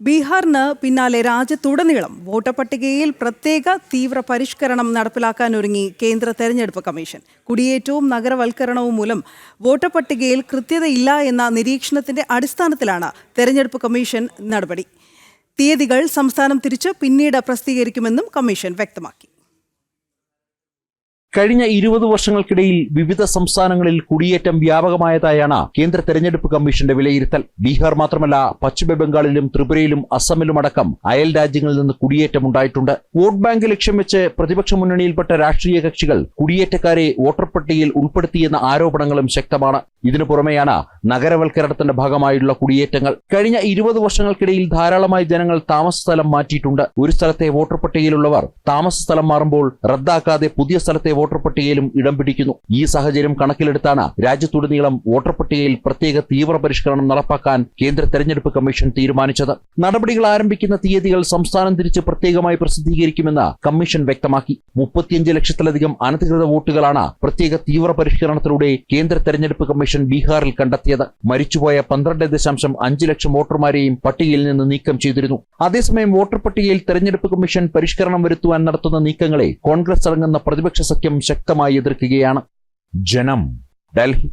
ബീഹാറിന് പിന്നാലെ രാജ്യത്തുടനീളം വോട്ടർ പട്ടികയിൽ പ്രത്യേക തീവ്ര പരിഷ്കരണം നടപ്പിലാക്കാനൊരുങ്ങി കേന്ദ്ര തെരഞ്ഞെടുപ്പ് കമ്മീഷൻ. കുടിയേറ്റവും നഗരവൽക്കരണവും മൂലം വോട്ടർ പട്ടികയിൽ കൃത്യതയില്ല എന്ന നിരീക്ഷണത്തിന്റെ അടിസ്ഥാനത്തിലാണ് തെരഞ്ഞെടുപ്പ് കമ്മീഷൻ നടപടി. തീയതികൾ സംസ്ഥാനം തിരിച്ച് പിന്നീട് പ്രസിദ്ധീകരിക്കുമെന്നും കമ്മീഷൻ വ്യക്തമാക്കി. കഴിഞ്ഞ 20 വർഷങ്ങൾക്കിടയിൽ വിവിധ സംസ്ഥാനങ്ങളിൽ കുടിയേറ്റം വ്യാപകമായതായാണ് കേന്ദ്ര തെരഞ്ഞെടുപ്പ് കമ്മീഷന്റെ വിലയിരുത്തൽ. ബീഹാർ മാത്രമല്ല, പശ്ചിമ ബംഗാളിലും ത്രിപുരയിലും അസമിലും അടക്കം അയൽ രാജ്യങ്ങളിൽ നിന്ന് കുടിയേറ്റം ഉണ്ടായിട്ടുണ്ട്. വോട്ട് ബാങ്ക് ലക്ഷ്യം വെച്ച് പ്രതിപക്ഷ മുന്നണിയിൽപ്പെട്ട രാഷ്ട്രീയ കക്ഷികൾ കുടിയേറ്റക്കാരെ വോട്ടർ പട്ടികയിൽ ഉൾപ്പെടുത്തിയെന്ന ആരോപണങ്ങളും ശക്തമാണ്. ഇതിനു പുറമെയാണ് നഗരവൽക്കരണത്തിന്റെ ഭാഗമായുള്ള കുടിയേറ്റങ്ങൾ. കഴിഞ്ഞ 20 വർഷങ്ങൾക്കിടയിൽ ധാരാളമായി ജനങ്ങൾ താമസ സ്ഥലം മാറ്റിയിട്ടുണ്ട്. ഒരു സ്ഥലത്തെ വോട്ടർ പട്ടികയിലുള്ളവർ താമസ സ്ഥലം മാറുമ്പോൾ റദ്ദാക്കാതെ പുതിയ സ്ഥലത്തെ വോട്ടർ പട്ടികയിലും ഇടം പിടിക്കുന്നു. ഈ സാഹചര്യം കണക്കിലെടുത്താണ് രാജ്യത്തുടനീളം വോട്ടർ പട്ടികയിൽ പ്രത്യേക തീവ്ര പരിഷ്കരണം നടപ്പാക്കാൻ കേന്ദ്ര തെരഞ്ഞെടുപ്പ് കമ്മീഷൻ തീരുമാനിച്ചത്. നടപടികൾ ആരംഭിക്കുന്ന തീയതികൾ സംസ്ഥാനം തിരിച്ച് പ്രത്യേകമായി പ്രസിദ്ധീകരിക്കുമെന്ന് കമ്മീഷൻ വ്യക്തമാക്കി. 35 ലക്ഷത്തിലധികം അനധികൃത വോട്ടുകളാണ് പ്രത്യേക തീവ്ര പരിഷ്കരണത്തിലൂടെ കേന്ദ്ര തെരഞ്ഞെടുപ്പ് കമ്മീഷൻ ബീഹാറിൽ കണ്ടെത്തിയത്. മരിച്ചുപോയ 12.5 ലക്ഷം വോട്ടർമാരെയും പട്ടികയിൽ നിന്ന് നീക്കം ചെയ്തിരുന്നു. അതേസമയം വോട്ടർ പട്ടികയിൽ തെരഞ്ഞെടുപ്പ് കമ്മീഷൻ പരിഷ്കരണം വരുത്തുവാൻ നടത്തുന്ന നീക്കങ്ങളെ കോൺഗ്രസ് അടങ്ങുന്ന പ്രതിപക്ഷ സഖ്യം ശക്തമായി എതിർക്കുകയാണ്. ജനം, ഡൽഹി.